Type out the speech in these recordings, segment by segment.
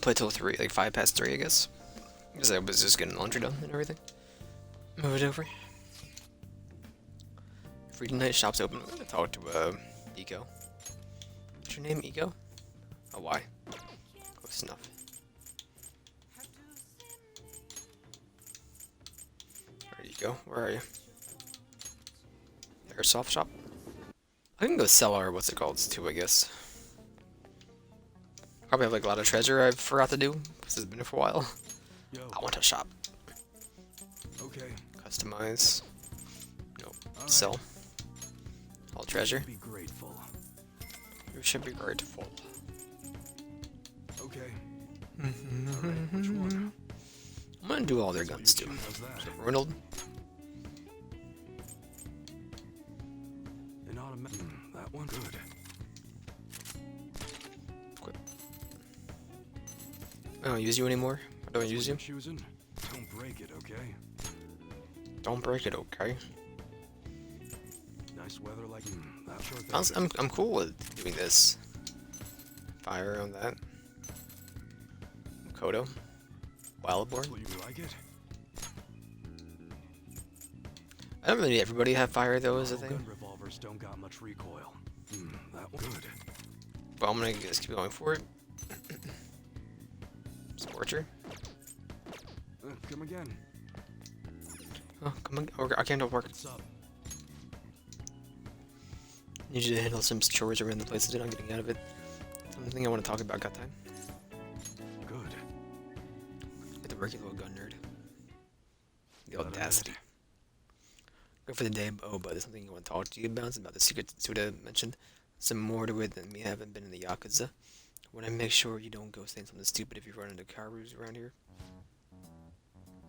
play till 3, like 5 past 3, I guess. Because I was just getting laundry done and everything. Move it over. Free tonight, shop's open. I'm gonna talk to, Eco. What's your name, Eco? Oh, why? Close enough. There you go. Where are you? Airsoft shop? I can go sell our, what's it called, too, I guess. Probably have like a lot of treasure I forgot to do, because it's been here for a while. Yo. I want to shop. Okay. Customize. Nope. All Sell. right. All treasure. Be grateful. You should be grateful. Okay. All right. Which one? I'm gonna do all their So guns too. your chin does that. So Ronald. An automatic. That one. Good. Equip. I don't use you anymore. I don't use you. Choosing. Don't break it, okay? Don't break it, okay? Nice weather like that sure thing. I'm cool with doing this. Fire on that. Kodo. Wildborn. Will you like it? I don't really everybody have fire though is the Gun thing. revolvers don't got much recoil. That one. Good. But I'm gonna just keep going for it. Scorcher. Come again. Oh, come on. I can't work. What's up? Need you to handle some chores around the place that I'm getting out of it. Something I want to talk about, got time? Good. Get the working little gun nerd. The Got it. audacity. Go for the day. Oh, but there's something I want to talk to you about. It's about the secret Suda mentioned. Some more to it than me having been in the Yakuza. I want to make sure you don't go saying something stupid if you run into Karus around here.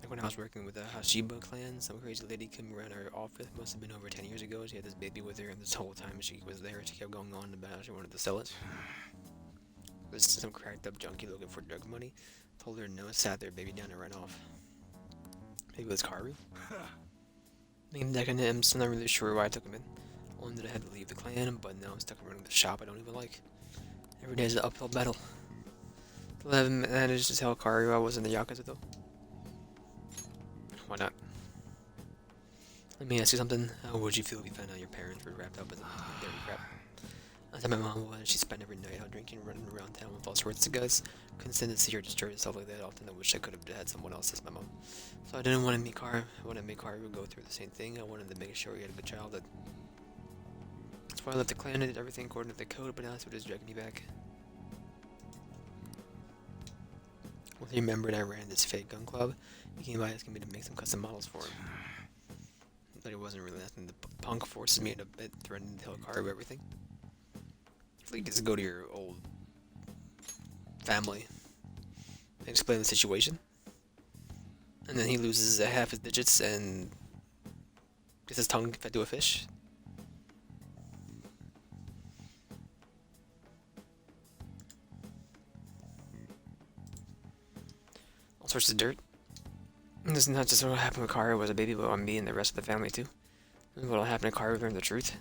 Like when I was working with the Hashiba clan, some crazy lady came around our office. Must have been over 10 years ago. She had this baby with her, and this whole time she was there, she kept going on about how she wanted to sell it. There's some cracked up junkie looking for drug money. Told her no, sat their baby down and ran off. Maybe it was Karu? Named Dekan him, so I'm not really sure why I took him in. Only that I had to leave the clan, but now I'm stuck running the shop I don't even like. Every day is an uphill battle. Still haven't managed to tell Karu I was in the Yakuza though. Why not? Let me ask you something. How would you feel if you found out your parents were wrapped up in dairy crap? I thought my mom was. She spent every night out drinking, running around town with all sorts of guys. Couldn't stand to see her destroy herself like that often. I wish I could have had someone else as my mom. So I didn't want to meet Karu. I wanted to make Karu go through the same thing. I wanted to make sure he had a good childhood. That's why I left the clan. I did everything according to the code, but now that's what is dragging me back. Well, you remember I ran this fake gun club? He came by asking me to make some custom models for him. But it wasn't really nothing. The punk forces me in a bit, threatening to tell Karu everything. I feel like you just go to your old family and explain the situation. And then he loses half his digits and gets his tongue fed to a fish. All sorts of dirt. And this is not just what happened with Karu was a baby blow on me and the rest of the family too. This is what'll happen to Karu learn the truth.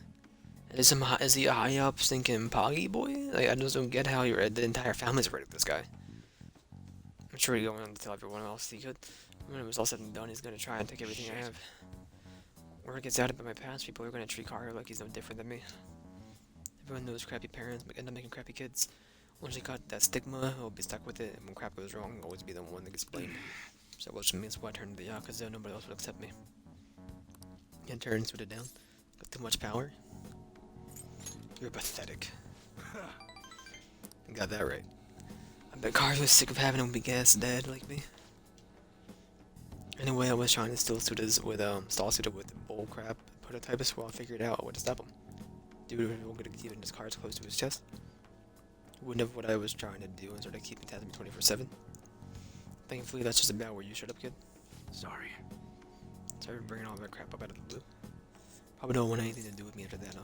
Is he a high up stinking poggy boy? Like I just don't get how the entire family's afraid of this guy. I'm sure he's going on to tell everyone else he could. When it was all said and done, he's gonna try and take everything I have. Word gets out about my past, people are gonna treat Karu like he's no different than me. Everyone knows crappy parents end up making crappy kids. Once he got that stigma, he'll be stuck with it, and when crap goes wrong, he'll always be the one that gets blamed. So which means why I turned to the Yakuza, nobody else would accept me. Can't turn Suda down. Got too much power. You're pathetic. You got that right. I bet Karu was sick of having a big ass dad like me. Anyway, I was trying to steal Suda's with stall Suda with bullcrap prototypes while I figured out what to stop him. Dude was going to keep his cards close to his chest. Wouldn't have what I was trying to do and started keeping tabs on me 24/7. Thankfully, that's just about where you shut up, kid. Sorry. Sorry for bringing all that crap up out of the blue. Probably don't want anything to do with me after that, huh?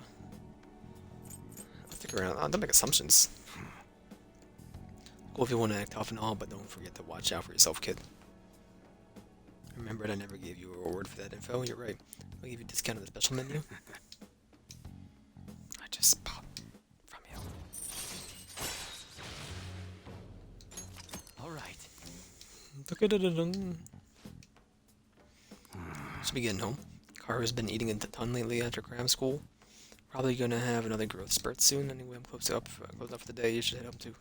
I'll stick around. Don't make assumptions. Cool if you want to act tough and all, but don't forget to watch out for yourself, kid. Remember, I never gave you a reward for that info. You're right. I'll give you a discount on the special menu. I just popped from you. Should be getting home. Karu's been eating a ton lately after cram school. Probably gonna have another growth spurt soon. Anyway, I'm close up for the day. You should head home too.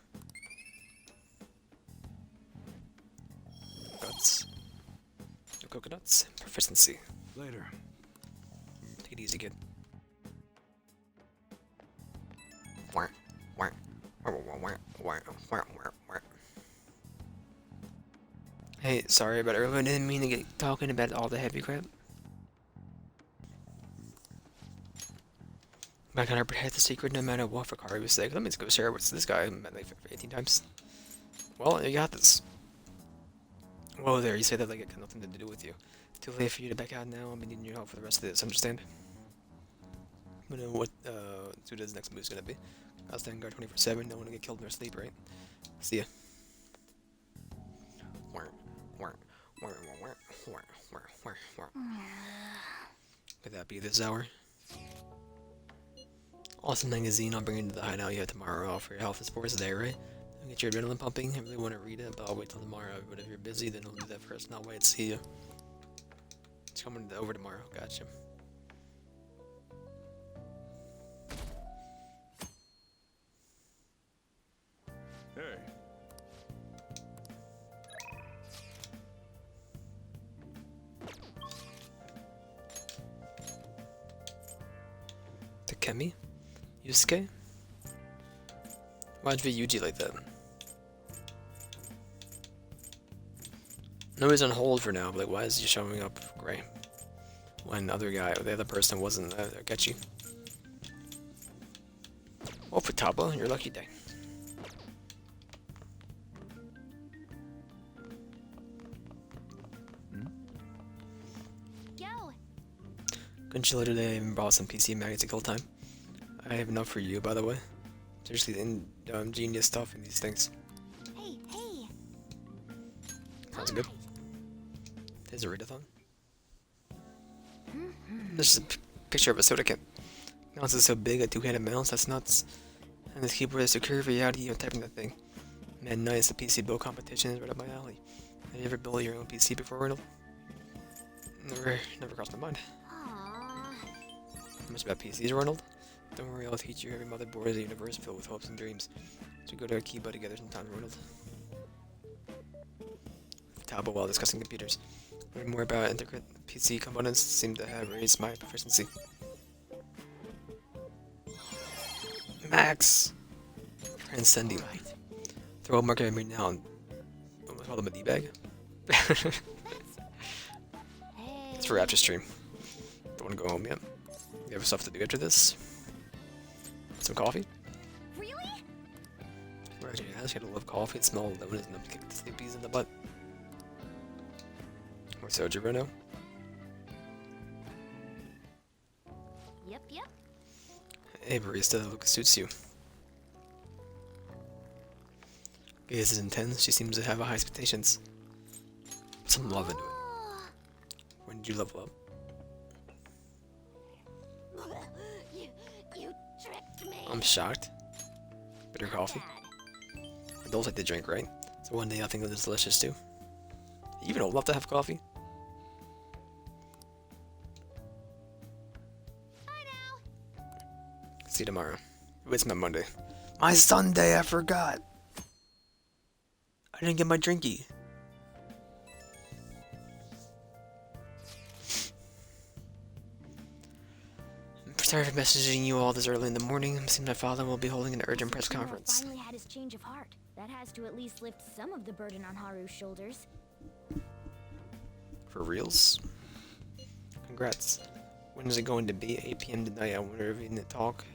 Guts. No coconuts. Proficiency. Later. Take it easy, kid. Hey, sorry about earlier. I didn't mean to get talking about all the heavy crap. But I can protect the secret no matter what for Karu's sake. Let me just go share it with this guy I met like 18 times. Well, you got this. Whoa there, you say that like it got nothing to do with you. Too late for you to back out now. I'll be needing your help for the rest of this, understand? I know what Suda's next move is gonna be. I'll stand guard 24/7, don't want to get killed in their sleep, right? See ya. Could that be this hour? Awesome magazine, I'll bring it to the hideout you have tomorrow for your health and sports day, right? Get your adrenaline pumping. I really want to read it, but I'll wait till tomorrow. But if you're busy, then I'll do that first. And I'll wait. See you. It's coming over tomorrow. Gotcha. Hey. Takemi? Yusuke? Why'd you be Yuji like that? No, he's on hold for now, but like, why is he showing up gray? When the other person wasn't Akechi. Well, Futaba, your lucky day. Yo. Couldn't you later today I even brought some PC magnets to kill time? I have enough for you, by the way. Seriously, ingenious stuff in these things. Hey, hey. Sounds good. There's a readathon. This is a picture of a soda can. Mouse is so big, a two-handed mouse, that's nuts. And this keyboard is so curvy, how do you typing that thing? Man, nice, the PC build competition is right up my alley. Have you ever built your own PC before, Arnold? Never crossed my mind. Aww. How much about PCs, Arnold? Don't worry, I'll teach you. Every motherboard is a universe filled with hopes and dreams. So go to our Kiba together sometime, Arnold. Tabo while discussing computers. Learn more about intricate PC components seem to have raised my proficiency. Max! Transcending. Throw a market at me now and almost call them a D-bag. Hey. It's for after stream. Don't want to go home yet. You have stuff to do after this. Some coffee? Really? Right, you guys gotta love coffee and smell lemon and kick the sleepies in the butt. Or soju right now. Yep, yep. Hey barista, that look suits you. Gaze is intense, she seems to have high expectations. Some love into it. Oh. When did you level up? You tricked me. I'm shocked. Bitter coffee. Bad. Adults like to drink, right? So one day I think it's delicious too. You even old enough to have coffee? Bye now. See you tomorrow. It's my Monday. My Sunday, I forgot! I didn't get my drinky. I'm sorry for messaging you all this early in the morning. It seems my father will be holding an urgent press Shimura conference. finally had his change of heart. That has to at least lift some of the burden on Haru's shoulders. For reals? Congrats. When is it going to be? 8 p.m. tonight. I wonder if we'll talk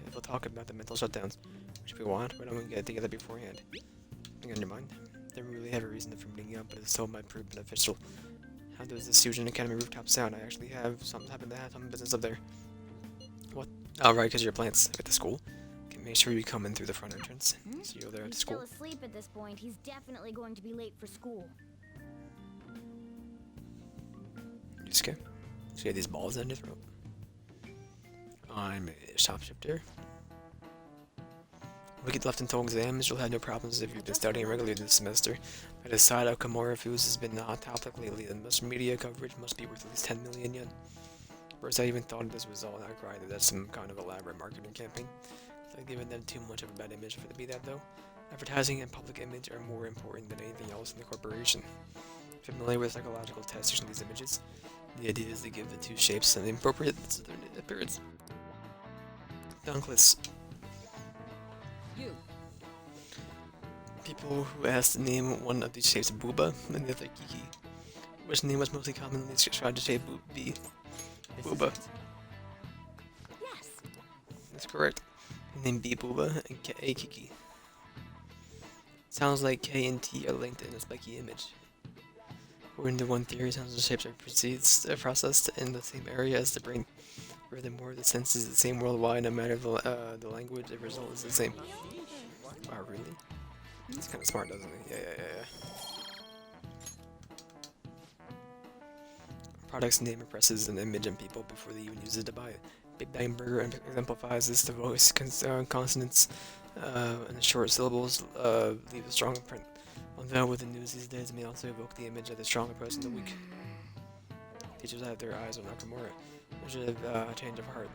about the mental shutdowns, which we want, but I'm gonna get it together beforehand. Anything on your mind? Didn't really have a reason for meeting up, but it's still my proof beneficial. How does the Suijin Academy rooftop sound? I actually happen to have some business up there. What? Oh, right, because your plants at the school. Okay, make sure you come in through the front entrance. See you there at the He's school. still asleep at this point. He's definitely going to be late for school. Yusuke? So you have these balls in your throat. I'm a shopshifter. we get left until exams, you'll have no problems if you've been studying regularly this semester. By the side of Kimura Foods has been the hot topic lately, and most media coverage must be worth at least 10 million yen. First, I even thought this was all an outcry that that's some kind of elaborate marketing campaign. I've given them too much of a bad image for it to be that, though. Advertising and public image are more important than anything else in the corporation. Familiar with psychological tests using these images? The idea is to give the two shapes an appropriate appearance. Dunkless. You. People who asked to name one of these shapes Booba and the other Kiki. Which name was mostly commonly tried to shape B? Booba. Yes. That's correct. Name B Booba and K A Kiki. Sounds like K and T are linked in a spiky image. According to one theory, sounds and shapes are processed in the same area as the brain. Furthermore, the sense is the same worldwide, no matter the language, the result is the same. Wow, really? It's kind of smart, doesn't it? Yeah. Product's name impresses an image on people before they even use it to buy it. Big Bang Burger exemplifies this. The voice consonants and the short syllables leave a strong imprint. Although with the news these days, it may also evoke the image of the strong and present the weak. Teachers have their eyes on Nakamura. There's a change of heart,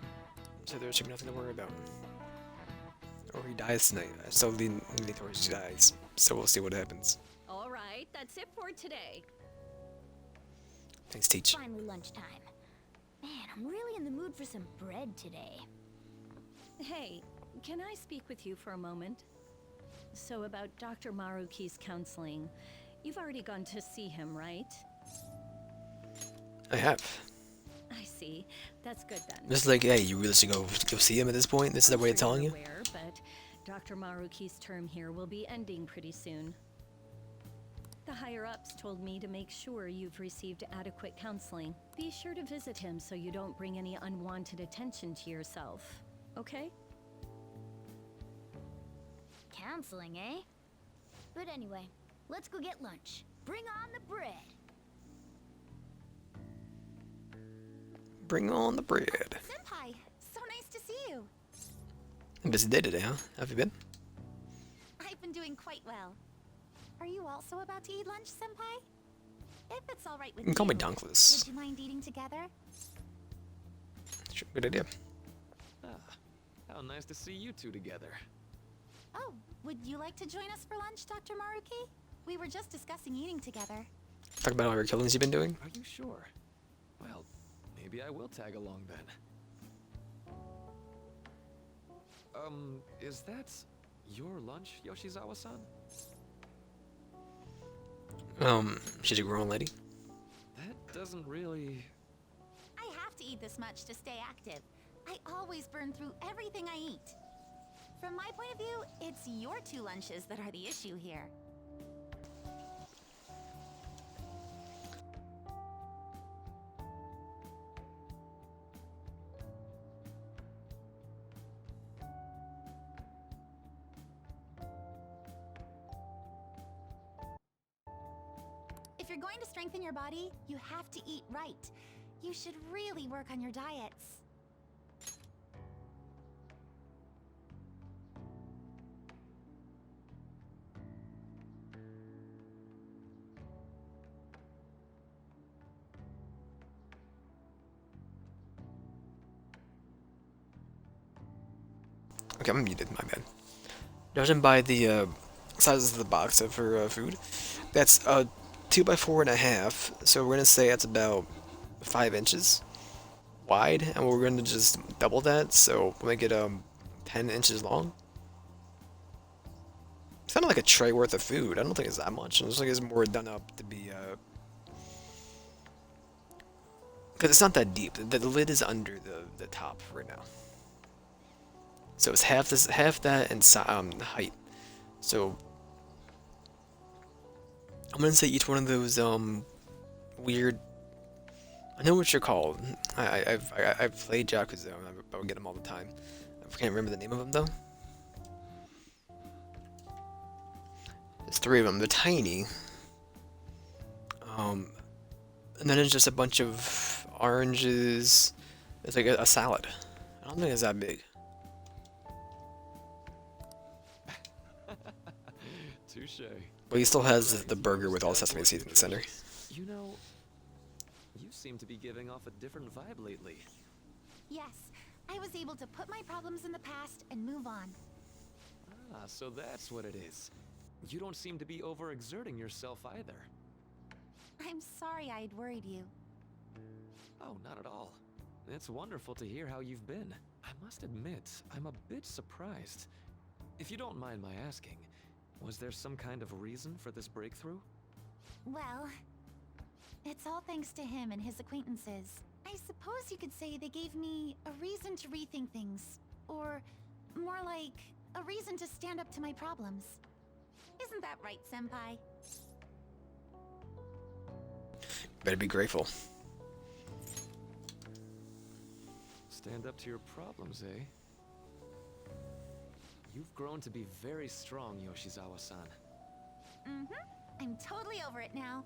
so there should be nothing to worry about. Or he dies tonight. I still lean towards he dies, so we'll see what happens. All right, that's it for today. Thanks, Teach. Finally lunchtime. Man, I'm really in the mood for some bread today. Hey, can I speak with you for a moment? So about Dr. Maruki's counseling, you've already gone to see him, right? I have. I see. That's good then. Just like, hey, you really should go see him at this point? This is the way of telling you? Aware, but Dr. Maruki's term here will be ending pretty soon. The higher-ups told me to make sure you've received adequate counseling. Be sure to visit him so you don't bring any unwanted attention to yourself, okay? Counseling, eh? But anyway, let's go get lunch. Bring on the bread. Bring on the bread. Senpai, so nice to see you. Busy day today, huh? Have you been? I've been doing quite well. Are you also about to eat lunch, Senpai? If it's all right with You can call me you, Dunkless. would you mind eating together? Sure, good idea. Ah, how nice to see you two together. Oh, would you like to join us for lunch, Dr. Maruki? We were just discussing eating together. Talk about all your killings you've been doing. Are you sure? Well, maybe I will tag along then. Is that your lunch, Yoshizawa-san? She's a grown lady. That doesn't really... I have to eat this much to stay active. I always burn through everything I eat. From my point of view, it's your two lunches that are the issue here. If you're going to strengthen your body, you have to eat right. You should really work on your diets. Okay, I'm muted, my bad. Judging by the size of the box of her food, that's 2 by 4.5, so we're gonna say that's about 5 inches wide, and we're gonna just double that, so we'll make it 10 inches long. It's kind of like a tray worth of food. I don't think it's that much. I just think it's more done up to be because it's not that deep. The lid is under the top right now. So it's half that and height. So I'm gonna say each one of those weird. I know what you're called. I've played Yakuza. I would get them all the time. I can't remember the name of them though. There's 3 of them. They're tiny. And then there's just a bunch of oranges. It's like a salad. I don't think it's that big. Touche. But he still has the burger with all sesame seeds in the center. You know, you seem to be giving off a different vibe lately. Yes, I was able to put my problems in the past and move on. Ah, so that's what it is. You don't seem to be overexerting yourself either. I'm sorry I'd worried you. Oh, not at all. It's wonderful to hear how you've been. I must admit, I'm a bit surprised. If you don't mind my asking, was there some kind of reason for this breakthrough? Well, it's all thanks to him and his acquaintances. I suppose you could say they gave me a reason to rethink things. Or, more like, a reason to stand up to my problems. Isn't that right, Senpai? Better be grateful. Stand up to your problems, eh? You've grown to be very strong, Yoshizawa-san. I'm totally over it now.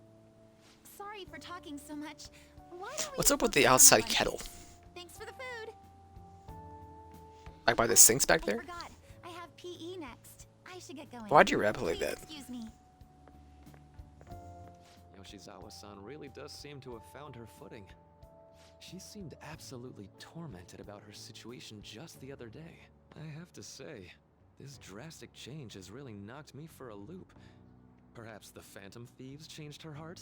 Sorry for talking so much. Why don't we What's up with focus the on our outside lunches? kettle? Thanks for the food. Like by the sinks back I there? forgot. I have PE next. I should get going. Why'd you rap like Please that? excuse me. Yoshizawa-san really does seem to have found her footing. She seemed absolutely tormented about her situation just the other day. I have to say, this drastic change has really knocked me for a loop. Perhaps the Phantom Thieves changed her heart?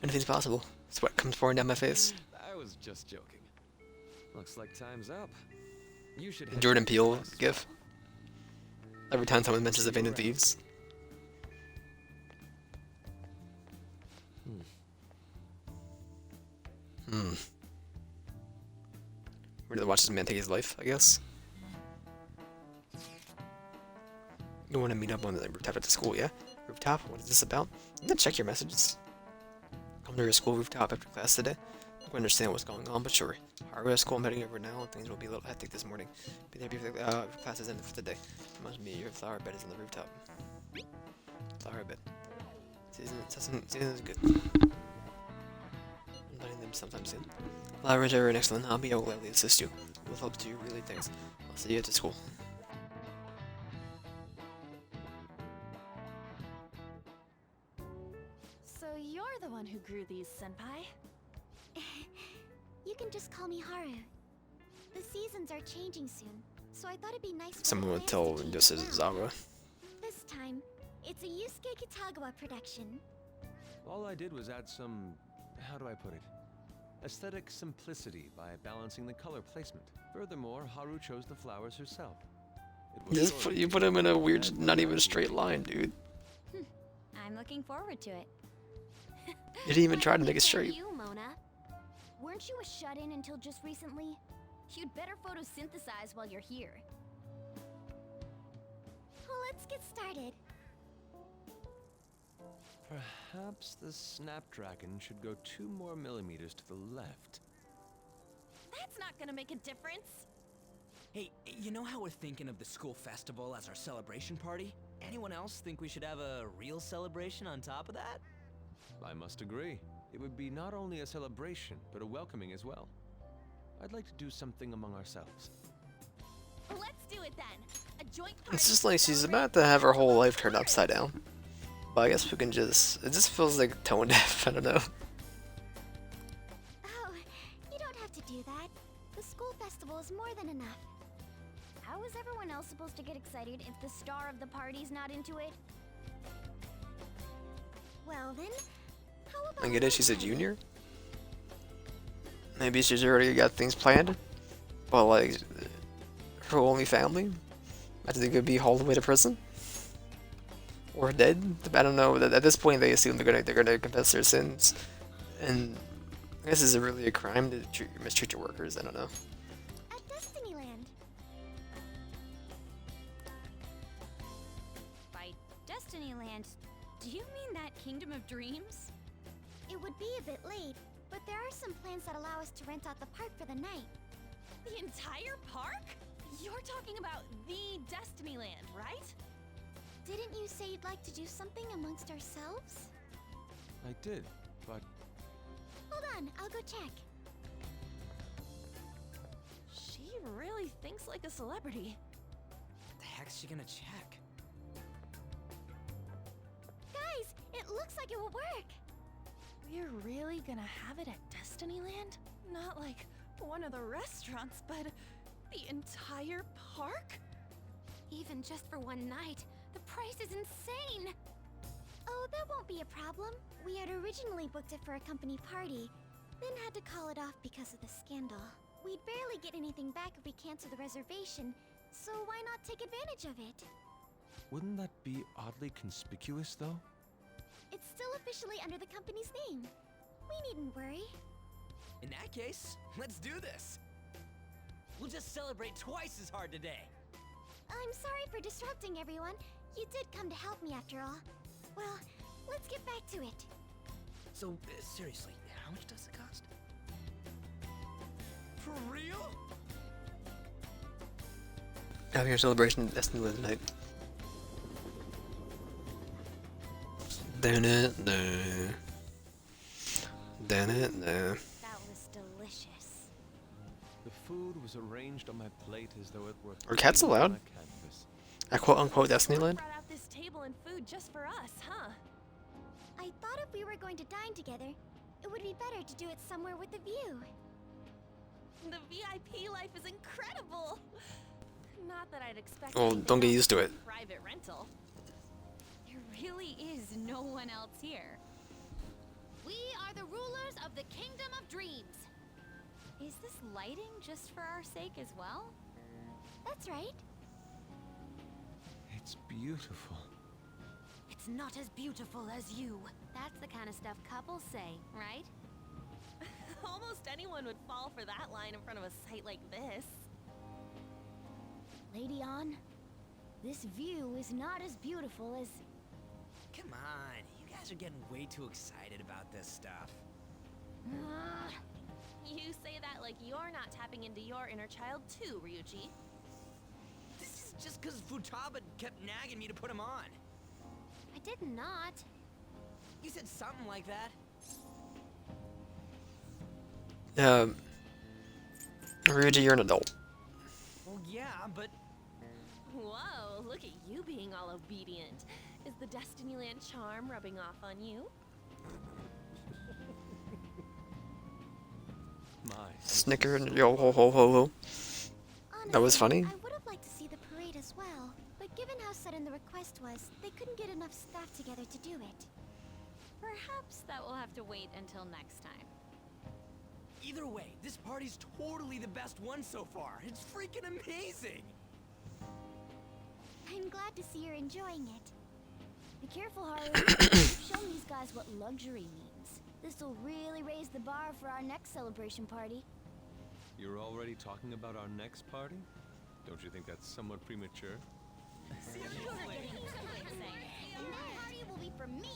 Anything's possible. Sweat comes pouring down my face. I was just joking. Looks like time's up. You should head Jordan to Peele class. gif. Every time someone mentions the Phantom Thieves. We're gonna watch this man take his life, I guess. You want to meet up on the rooftop at the school, yeah? Rooftop? What is this about? You can check your messages. Come to your school rooftop after class today. I don't understand what's going on, but sure. Haru at school, I'm heading over now. Things will be a little hectic this morning. Be there before class is ended for the day. Reminds me, your flower bed is on the rooftop. Flower bed. Season is good. I'm letting them sometime soon. Flowers are an excellent hobby. I will gladly assist you. With help to you, really, thanks. I'll see you at the school. So you're the one who grew these, Senpai? You can just call me Haru. The seasons are changing soon, so I thought it'd be nice for the Someone would plants tell to change this as is well. Zawa. This time, it's a Yusuke Kitagawa production. All I did was add some, how do I put it? Aesthetic simplicity by balancing the color placement. Furthermore, Haru chose the flowers herself. It was Just short, you put him in a weird, and not even a without straight being line, dude. I'm looking forward to it. You didn't even What try to did make they it tell straight. You, Mona? Weren't you a shut-in until just recently? You'd better photosynthesize while you're here. Well, let's get started. Perhaps the Snapdragon should go 2 more millimeters to the left. That's not gonna make a difference. Hey, you know how we're thinking of the school festival as our celebration party? Anyone else think we should have a real celebration on top of that? I must agree. It would be not only a celebration, but a welcoming as well. I'd like to do something among ourselves. Let's do it then. A joint It's party just to like she's celebrate about to have her whole life turned Haru. upside down. But I guess we can just... It just feels like tone deaf, I don't know. Oh, you don't have to do that. The school festival is more than enough. How is everyone else supposed to get excited if the star of the party's not into it? Well then, how about I get it, she's a party? junior? Maybe she's already got things planned? But like, her only family? I think could be hauled away to prison? Or dead? I don't know. At this point, they assume they're gonna confess their sins, and I guess is it really a crime to mistreat your workers? I don't know. At Destinyland. By Destinyland, do you mean that Kingdom of Dreams? It would be a bit late, but there are some plans that allow us to rent out the park for the night. The entire park? You're talking about the Destinyland, right? Didn't you say you'd like to do something amongst ourselves? I did, but Hold on, I'll go check. She really thinks like a celebrity. What the heck's she gonna check? looks like it will work. We're really gonna have it at Destinyland? Not like one of the restaurants, but the entire park? Even just for one night, the price is insane. Oh, that won't be a problem. We had originally booked it for a company party, then had to call it off because of the scandal. We'd barely get anything back if we cancel the reservation, so why not take advantage of it? Wouldn't that be oddly conspicuous, though? It's still officially under the company's name. We needn't worry. In that case, let's do this. We'll just celebrate twice as hard today. I'm sorry for disrupting everyone. You did come to help me after all. Well, let's get back to it. So, seriously, how much does it cost? For real? Having your celebration at Destinyland tonight. Damn it, no. Damn it, no. That was delicious. The food was arranged on my plate as though it were Are cats painted on allowed? a canvas. At quote unquote Destinyland? Brought out this table and food just for us, huh? I thought if we were going to dine together, it would be better to do it somewhere with a view. The VIP life is incredible. Not that I'd expect. Well, anything don't get else used to from it. a private rental. There really is no one else here. We are the rulers of the Kingdom of Dreams. Is this lighting just for our sake as well? That's right. It's beautiful. It's not as beautiful as you. That's the kind of stuff couples say, right? Almost anyone would fall for that line in front of a site like this. Lady On, this view is not as beautiful as... Come on, you guys are getting way too excited about this stuff. You say that like you're not tapping into your inner child too, Ryuji. This is just because Futaba kept nagging me to put him on. I did not. You said something like that. Ryuji, you're an adult. Well, yeah, but Whoa, look at you being all obedient. Is the Destinyland charm rubbing off on you? My. Snicker and yo ho ho ho ho. That was funny. I would have liked to see the parade as well, but given how sudden the request was, they couldn't get enough staff together to do it. Perhaps that will have to wait until next time. either way, this party's totally the best one so far. It's freaking amazing. I'm glad to see you're enjoying it. Be careful, Haru. You've shown these guys what luxury means. This'll really raise the bar for our next celebration party. You're already talking about our next party? Don't you think that's somewhat premature? And that party will be for me.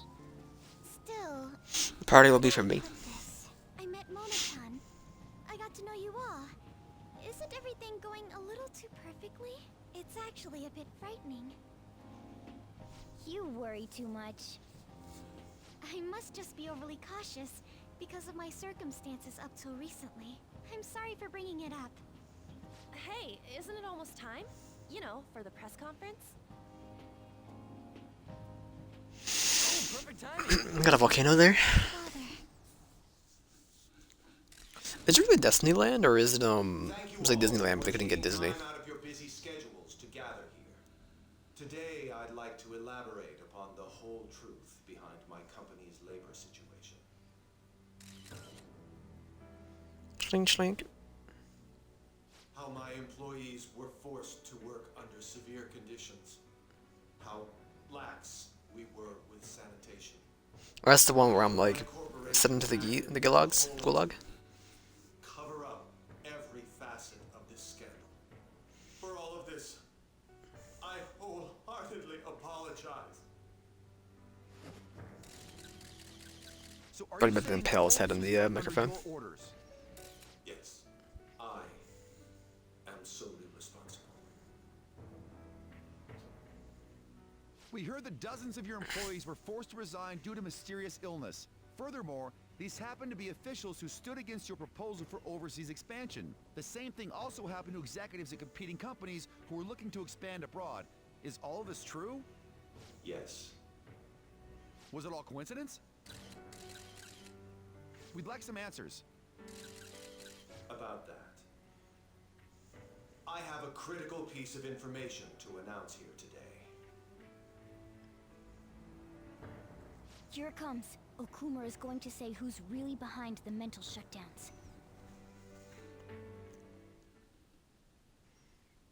Still, The party will be for me. put this. I met Mona-chan. I got to know you all. Isn't everything going a little too perfectly? It's actually a bit frightening. You worry too much. I must just be overly cautious because of my circumstances up till recently. I'm sorry for bringing it up. Hey, isn't it almost time? You know, for the press conference? Oh, perfect timing. Got a volcano there. Father, Is it really Disneyland or is it it's like Disneyland but they couldn't get Disney? Time out of your busy schedules to gather here. Today, I'd like to elaborate upon the whole truth behind my company's labor situation. Schlink schlink. How my employees were forced to work under severe conditions. How lax we were with sanitation. Or that's the one where I'm like My corporation set into the acted the gulags as a gulag. cover up every facet of this scandal. For all of this, I wholeheartedly apologize. So are Probably you better than saying impale his all head on of the, these are under microphone. your orders? Yes, I am solely responsible. We heard that dozens of your employees were forced to resign due to mysterious illness. Furthermore, these happen to be officials who stood against your proposal for overseas expansion. The same thing also happened to executives at competing companies who were looking to expand abroad. Is all of this true? Yes. Was it all coincidence? We'd like some answers. About that, I have a critical piece of information to announce here today. Here it comes. Okumura is going to say who's really behind the mental shutdowns.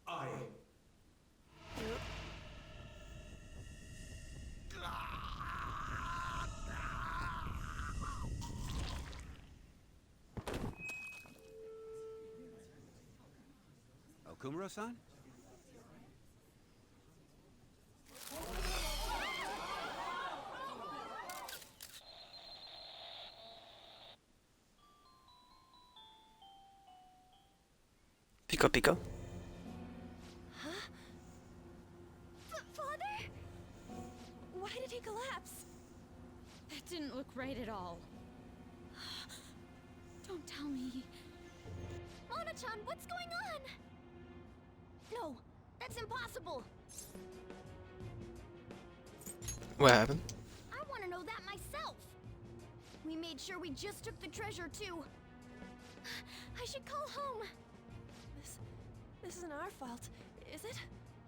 I... Okumura-san? Pico Pico. Father? Why did he collapse? That didn't look right at all. Don't tell me. Mona-chan, what's going on? No, that's impossible. What happened? I want to know that myself. We made sure we just took the treasure too. I should call home. This isn't our fault, is it?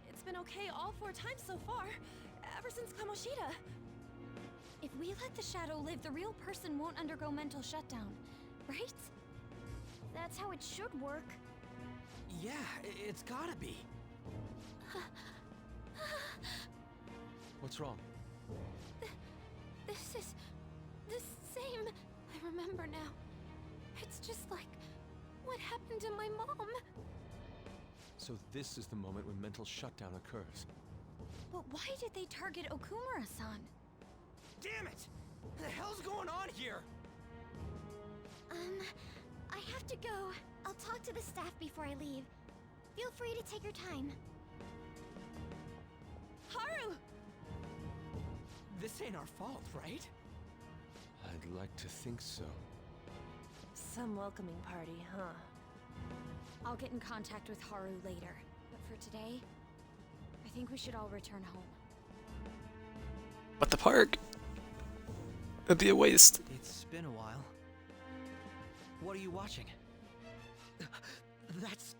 It's been okay all 4 times so far, ever since Kamoshida. If we let the shadow live, the real person won't undergo mental shutdown, right? That's how it should work. Yeah, it's gotta be. What's wrong? This is the same. I remember now. It's just like what happened to my mom. So this is the moment when mental shutdown occurs. But why did they target Okumura-san? Damn it! What the hell's going on here? I have to go. I'll talk to the staff before I leave. Feel free to take your time. Haru! This ain't our fault, right? I'd like to think so. Some welcoming party, huh? I'll get in contact with Haru later. But for today, I think we should all return home. But the park? It'd be a waste. It's been a while. What are you watching? That's...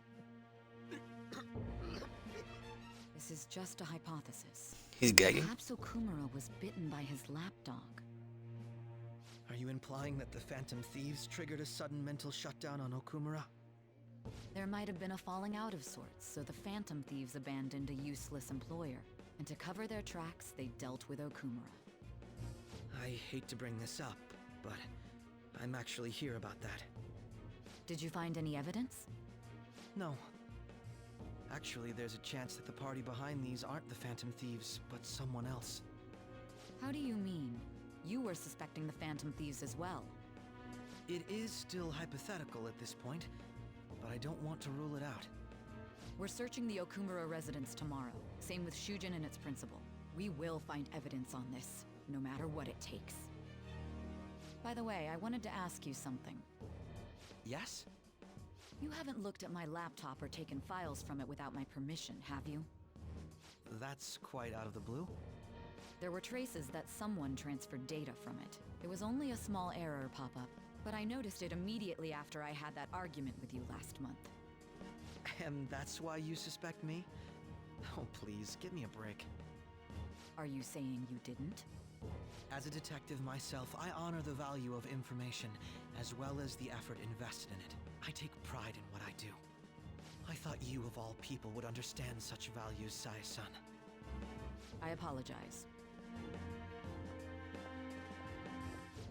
This is just a hypothesis. He's gagging. Perhaps Okumura was bitten by his lapdog. Are you implying that the Phantom Thieves triggered a sudden mental shutdown on Okumura? There might have been a falling out of sorts, so the Phantom Thieves abandoned a useless employer. And to cover their tracks, they dealt with Okumura. I hate to bring this up, but I'm actually here about that. Did you find any evidence? No. Actually, there's a chance that the party behind these aren't the Phantom Thieves, but someone else. How do you mean? You were suspecting the Phantom Thieves as well. It is still hypothetical at this point, but I don't want to rule it out. We're searching the Okumura residence tomorrow. Same with Shujin and its principal. We will find evidence on this, no matter what it takes. By the way, I wanted to ask you something. Yes? You haven't looked at my laptop or taken files from it without my permission, have you? That's quite out of the blue. There were traces that someone transferred data from it. It was only a small error pop-up, but I noticed it immediately after I had that argument with you last month. And that's why you suspect me? Oh, please, give me a break. Are you saying you didn't? As a detective myself, I honor the value of information, as well as the effort invested in it. I take pride in what I do. I thought you, of all people, would understand such values, Sai-san. I apologize.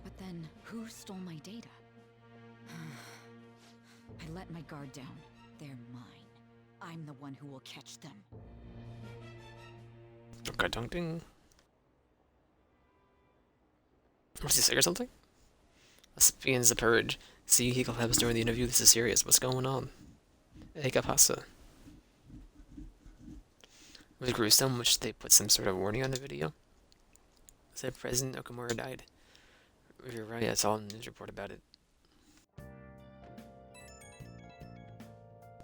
But then, who stole my data? I let my guard down. They're mine. I'm the one who will catch them. Okay, ding. Was he sick or something? This begins the purge. See, he collapsed during the interview. This is serious. What's going on? Hey, ¿qué pasa? It was gruesome, which they put some sort of warning on the video. Said President Okumura died. If you're right, I saw a news report about it.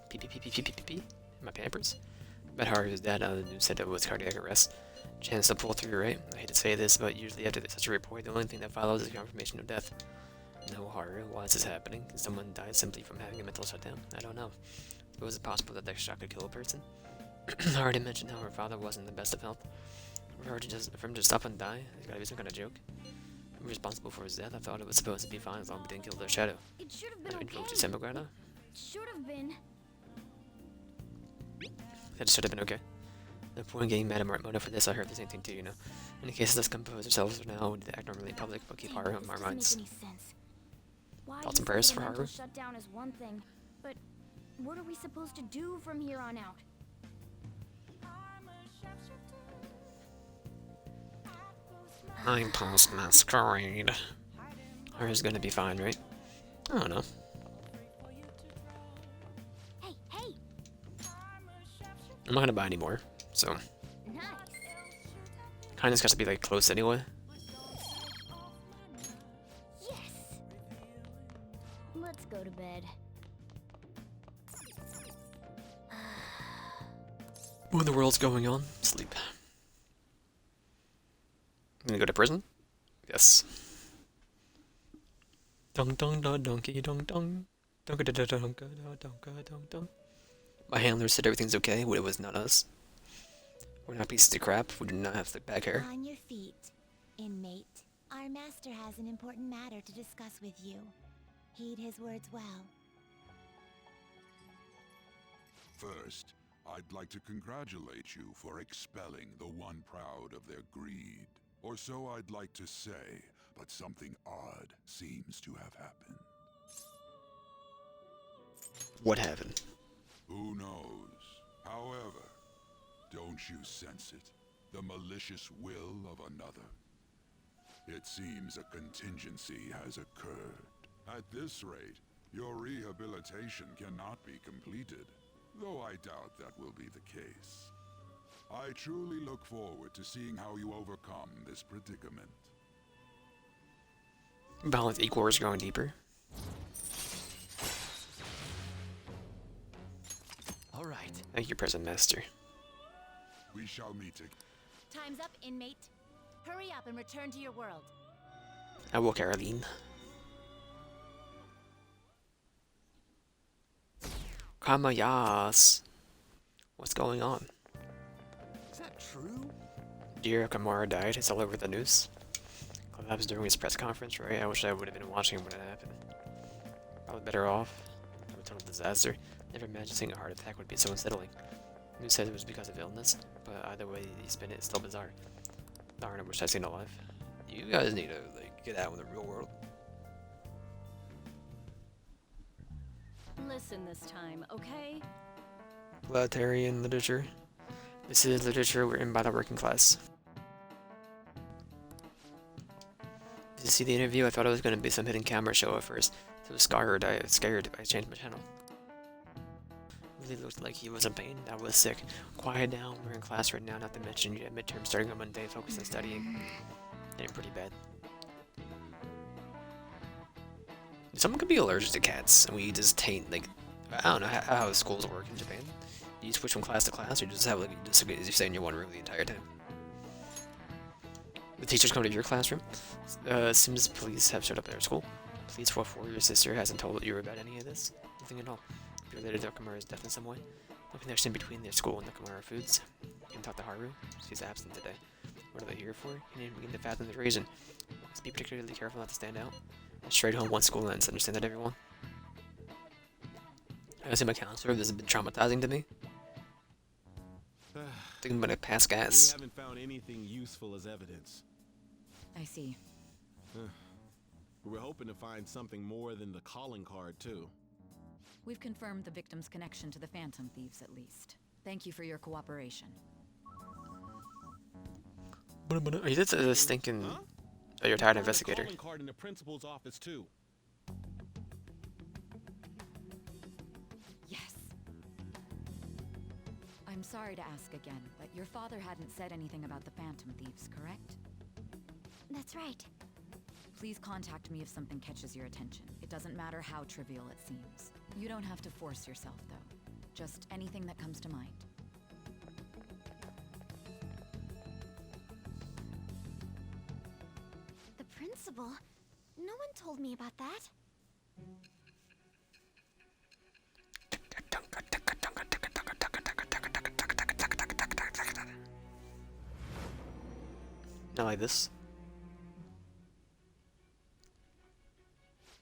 Pee. My Pampers. About Haru's dad, the news said it was cardiac arrest. chance to pull through, right? I hate to say this, but usually after such a report, the only thing that follows is confirmation of death. No horror. Why is this happening? Someone died simply from having a mental shutdown? I don't know. Was it possible that shock could kill a person? I already mentioned how her father wasn't the best of health. For him to just up and die, there's gotta be some kind of joke. I'm responsible for his death. I thought it was supposed to be fine as long as we didn't kill their shadow. It should have been okay. It Should have been. should have been okay. No point in getting mad at Mona for this. I heard the same thing too, you know. In the case, let's compose ourselves for now. We need to act normally in public, but keep Haru in our minds. Thoughts and prayers for Haru? Shutdown is one thing, but what are we supposed to do from here on out? I'm post masquerade. Haru's gonna be fine, right? I don't know. Hey, hey! I'm not gonna buy any more, so. Nice. Kinda's got to be like close anyway. Yes. Let's go to bed. What in the world's going on? Sleep. I'm gonna go to prison? Yes. Dong dong da donkey dong dong. Donka da da donka da donka dong dong. My handler said everything's okay, but it was not us. We're not pieces of crap, we do not have slick back hair. On your feet, inmate. Our master has an important matter to discuss with you. Heed his words well. First, I'd like to congratulate you for expelling the one proud of their greed. Or so I'd like to say, but something odd seems to have happened. What happened? Who knows? However, don't you sense it? The malicious will of another? It seems a contingency has occurred. At this rate, your rehabilitation cannot be completed, though I doubt that will be the case. I truly look forward to seeing how you overcome this predicament. Balance equals going deeper. Alright. Thank you, Prison Master. We shall meet again. Time's up, inmate. Hurry up and return to your world. I will, Caroline. Kamayas. What's going on? Is that true? Dear Kamara died. It's all over the news. Collapsed during his press conference, right? I wish I would have been watching when it happened. Probably better off. A total disaster. Never imagined seeing a heart attack would be so unsettling. News said it was because of illness, but either way you spin it, it's still bizarre. Darn, I wish I'd seen alive. You guys need to like get out in the real world. Listen this time, okay? Utilitarian literature. This is literature written by the working class. Did you see the interview? I thought it was going to be some hidden camera show at first. So I was scared. I changed my channel. Really looked like he was in pain. That was sick. Quiet down. We're in class right now. Not to mention you have midterm starting on Monday. Focus on studying. Getting pretty bad. Someone could be allergic to cats, and we just taint like I don't know how schools work in Japan. You switch from class to class, or just have like just as you stay in your one room the entire time. The teachers come to your classroom. Seems police have showed up at their school. Police for your sister hasn't told you about any of this. Nothing at all. If you're related to Nakamura's death in some way. No connection between their school and Nakamura Foods. You can talk to Haru. She's absent today. What are they here for? You need to begin to fathom the reason. Just be particularly careful not to stand out. Straight home once school ends. Understand that, everyone? I see my counselor. This has been traumatizing to me. Thinking about a past gas. We haven't found anything useful as evidence. I see. We're hoping to find something more than the calling card, too. We've confirmed the victim's connection to the Phantom Thieves, at least. Thank you for your cooperation. Are you just thinking... Huh? Oh, you're a tired investigator. Calling card in the principal's office, too. Yes. I'm sorry to ask again, but your father hadn't said anything about the Phantom Thieves, correct? That's right. Please contact me if something catches your attention. It doesn't matter how trivial it seems. You don't have to force yourself, though. Just anything that comes to mind. impossible. No one told me about that. Not like this.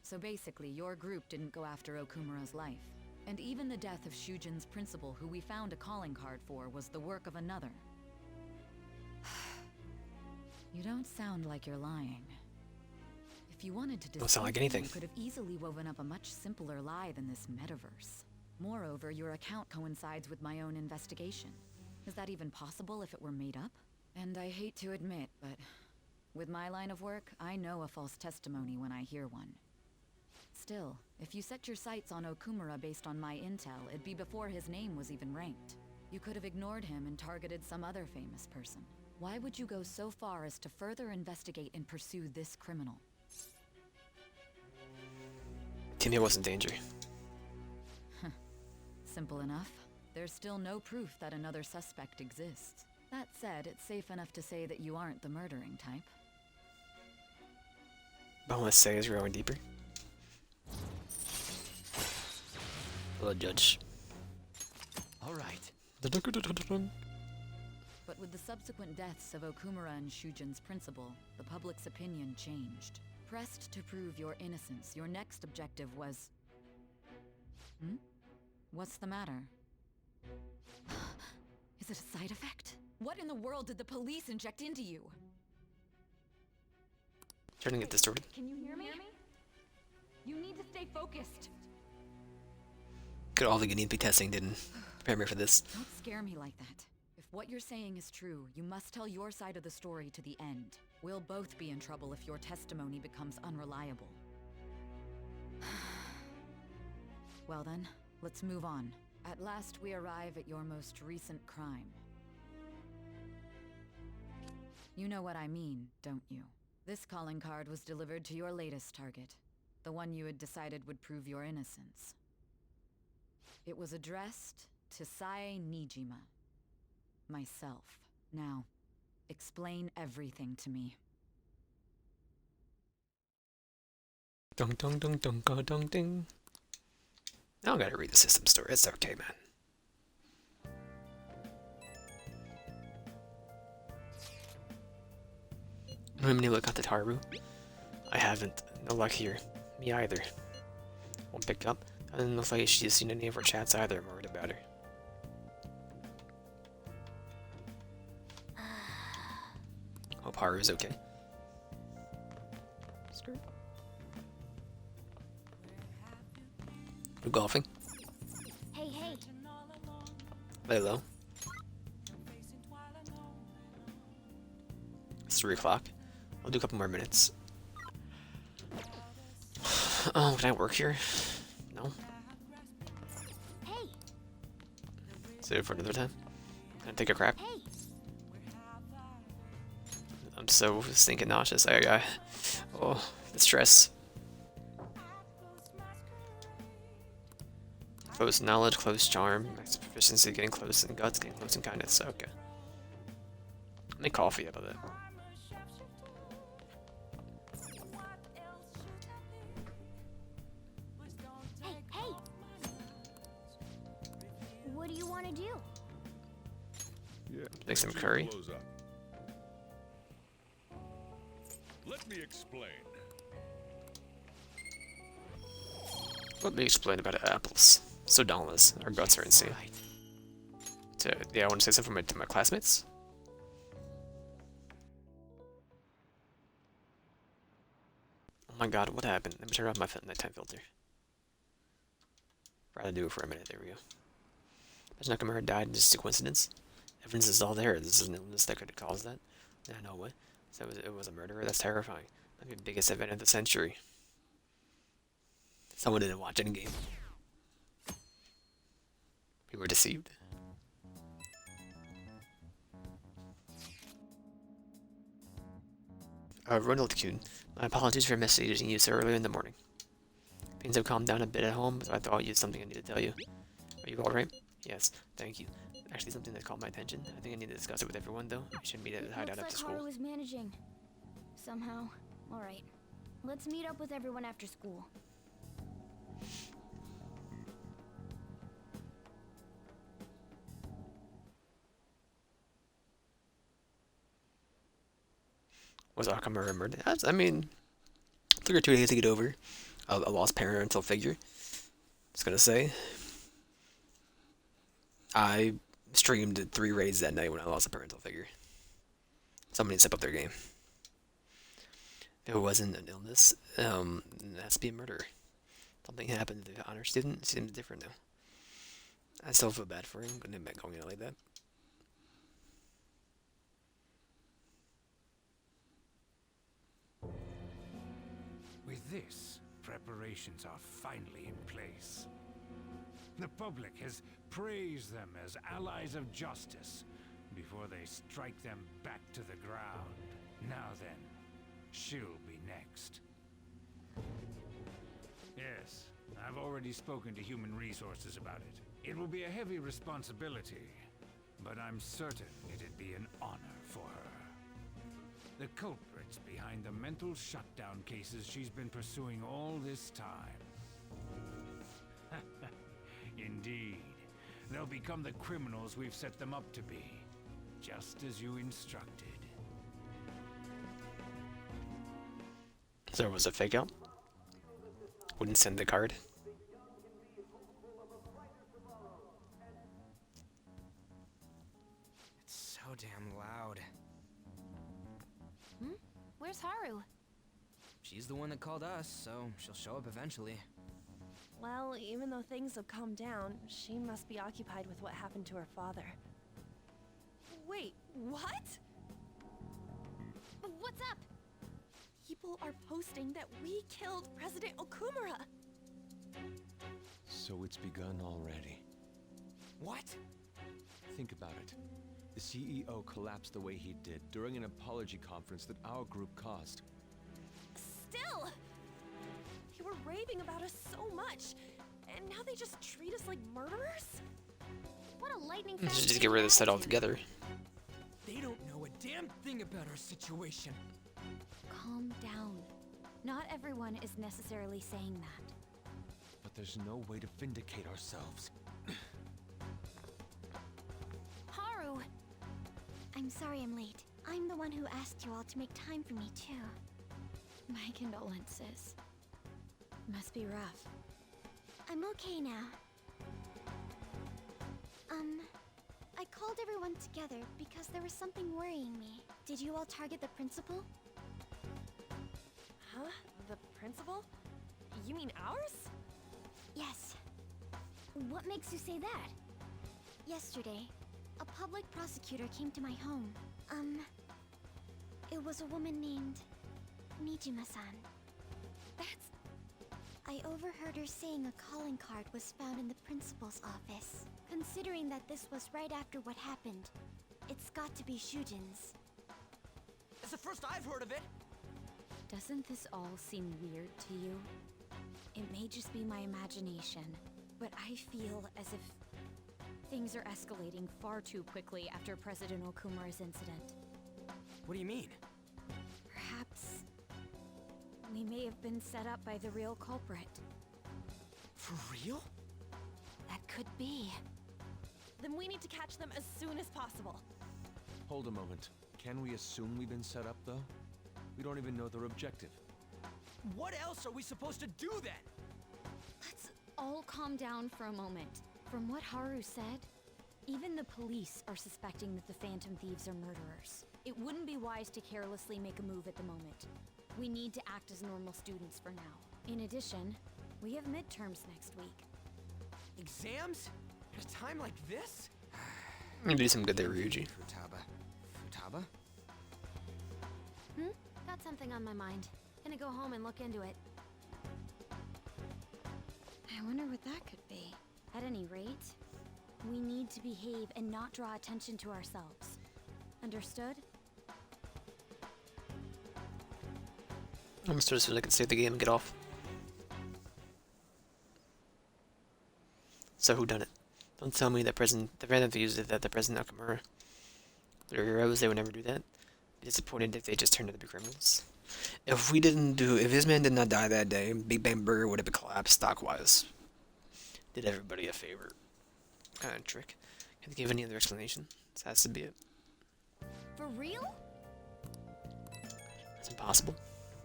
So basically, your group didn't go after Okumura's life. And even the death of Shujin's principal, who we found a calling card for, was the work of another. You don't sound like you're lying. If you wanted to Don't sound like deceive me, anything. you could have easily woven up a much simpler lie than this metaverse. Moreover, your account coincides with my own investigation. Is that even possible if it were made up? And I hate to admit, but with my line of work, I know a false testimony when I hear one. Still, if you set your sights on Okumura based on my intel, it'd be before his name was even ranked. You could have ignored him and targeted some other famous person. Why would you go so far as to further investigate and pursue this criminal? Teammate was in danger. Simple enough. There's still no proof that another suspect exists. That said, it's safe enough to say that you aren't the murdering type. But let's say is growing deeper. Hello, Judge. All right. But with the subsequent deaths of Okumura and Shujin's principal, the public's opinion changed. Pressed to prove your innocence, your next objective was... What's the matter? Is it a side effect? What in the world did the police inject into you? Trying to get distorted. Can you hear me? You need to stay focused. Good, all the guinea pig testing didn't prepare me for this. Don't scare me like that. If what you're saying is true, you must tell your side of the story to the end. We'll both be in trouble if your testimony becomes unreliable. Well then, let's move on. At last we arrive at your most recent crime. You know what I mean, don't you? This calling card was delivered to your latest target. The one you had decided would prove your innocence. It was addressed to Sae Nijima. Myself. Now, explain everything to me. Dong dong dong dong dong dong ding. Now I gotta read the system story. It's okay, man. I haven't even looked at Haru. I haven't. No luck here. Me either. Won't pick up. I don't know if she's seen any of her chats either. I'm worried about her. Hope Haru's okay. Skirt. We're golfing. Hey, hey. Lay low. It's 3 o'clock. I'll do a couple more minutes. Oh, can I work here? No. Hey. Save it for another time. Can I take a crap? Hey. I'm so stinking nauseous. Oh, the stress. Close knowledge, close charm, max proficiency, getting close in guts, getting close in kindness. Okay. Make coffee out of it. Hey, hey. What do you want to do? Yeah. Make some curry. Close up. Let me explain. Let me explain about apples. So dauntless. Our guts are insane. Yeah, I want to say something to my classmates. Oh my god, what happened? Let me turn off my nighttime filter. Rather do it for a minute. There we go. Imagine Nakamura died. Just a coincidence. Evidence is all there. This is an illness that could have caused that. No way. So it was a murderer. That's terrifying. That'd be the biggest event of the century. Someone didn't watch any game. We were deceived. Ronald Kuhn, my apologies for messaging you so early in the morning. Things have calmed down a bit at home, so I thought you had something I need to tell you. Are you alright? Yes, thank you. Actually, something that caught my attention. I think I need to discuss it with everyone, though. I should meet at the hideout after Looks like school. Haru was managing. Somehow. Alright. Let's meet up with everyone after school. Was Okamura remembered? I mean, took her 2 days to get over a lost parental figure. Just gonna say, I streamed 3 raids that night when I lost a parental figure. Somebody step up their game. If it wasn't an illness, it has to be a murder. Something happened to the honor student. Seems different now. I still feel bad for him going in like that. With this, preparations are finally in place. The public has praised them as allies of justice before they strike them back to the ground. Now then, she'll be next. Yes, I've already spoken to Human Resources about it. It will be a heavy responsibility, but I'm certain it'd be an honor for her. The culprits behind the mental shutdown cases she's been pursuing all this time. Indeed. They'll become the criminals we've set them up to be, just as you instructed. So it was a fake out? Wouldn't send the card? It's so damn loud. Where's Haru? She's the one that called us, so she'll show up eventually. Well, even though things have calmed down, she must be occupied with what happened to her father. Wait, what? What's up? People are posting that we killed President Okumura. So it's begun already. What? Think about it. The CEO collapsed the way he did during an apology conference that our group caused. Still! They were raving about us so much, and now they just treat us like murderers? What a lightning Let's fast just get rid of this set altogether. They don't know a damn thing about our situation. Calm down. Not everyone is necessarily saying that. But there's no way to vindicate ourselves. Haru! I'm sorry I'm late. I'm the one who asked you all to make time for me, too. My condolences. Must be rough. I'm okay now. I called everyone together because there was something worrying me. Did you all target the principal? Huh? The principal? You mean ours? Yes. What makes you say that? Yesterday, a public prosecutor came to my home. It was a woman named Nijima-san. That's... I overheard her saying a calling card was found in the principal's office. Considering that this was right after what happened, it's got to be Shujin's. It's the first I've heard of it. Doesn't this all seem weird to you? It may just be my imagination, but I feel as if things are escalating far too quickly after President Okumura's incident. What do you mean? Perhaps we may have been set up by the real culprit. For real? That could be. Then we need to catch them as soon as possible. Hold a moment. Can we assume we've been set up, though? We don't even know their objective. What else are we supposed to do then? Let's all calm down for a moment. From what Haru said, even the police are suspecting that the Phantom Thieves are murderers. It wouldn't be wise to carelessly make a move at the moment. We need to act as normal students for now. In addition, we have midterms next week. Exams? At a time like this? Maybe do some good there, Ryuji. Futaba? Got something on my mind. Gonna go home and look into it. I wonder what that could be. At any rate, we need to behave and not draw attention to ourselves. Understood? I'm just so I can save the game and get off. So who done it? Don't tell me that the Phantom Thieves did that. The President Okumura. They're heroes. They would never do that. Be disappointed if they just turned out to be criminals. If this man did not die that day, Big Bang Burger would have collapsed stock-wise. Did everybody a favor. Kind of trick. Can't give any other explanation. This has to be it. For real? It's impossible.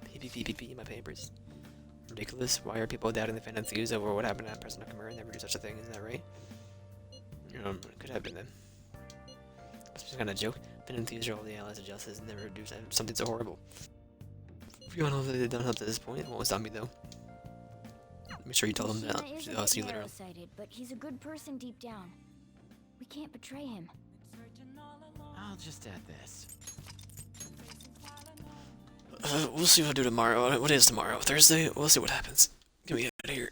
PPPPP, my papers. Ridiculous. Why are people doubting the fan enthused over what happened to that person? Nakamura never do such a thing, isn't that right? It could have been then. It's just kind of a joke. Fan enthused are all the allies of justice and never do something so horrible. If you don't know that they've done up to this point, it won't stop me though. Make sure you tell them that. I'll see you later. But he's a good person deep down. We can't betray him. I'll just add this. We'll see what I do tomorrow. What is tomorrow? Thursday? We'll see what happens. Get me out of here.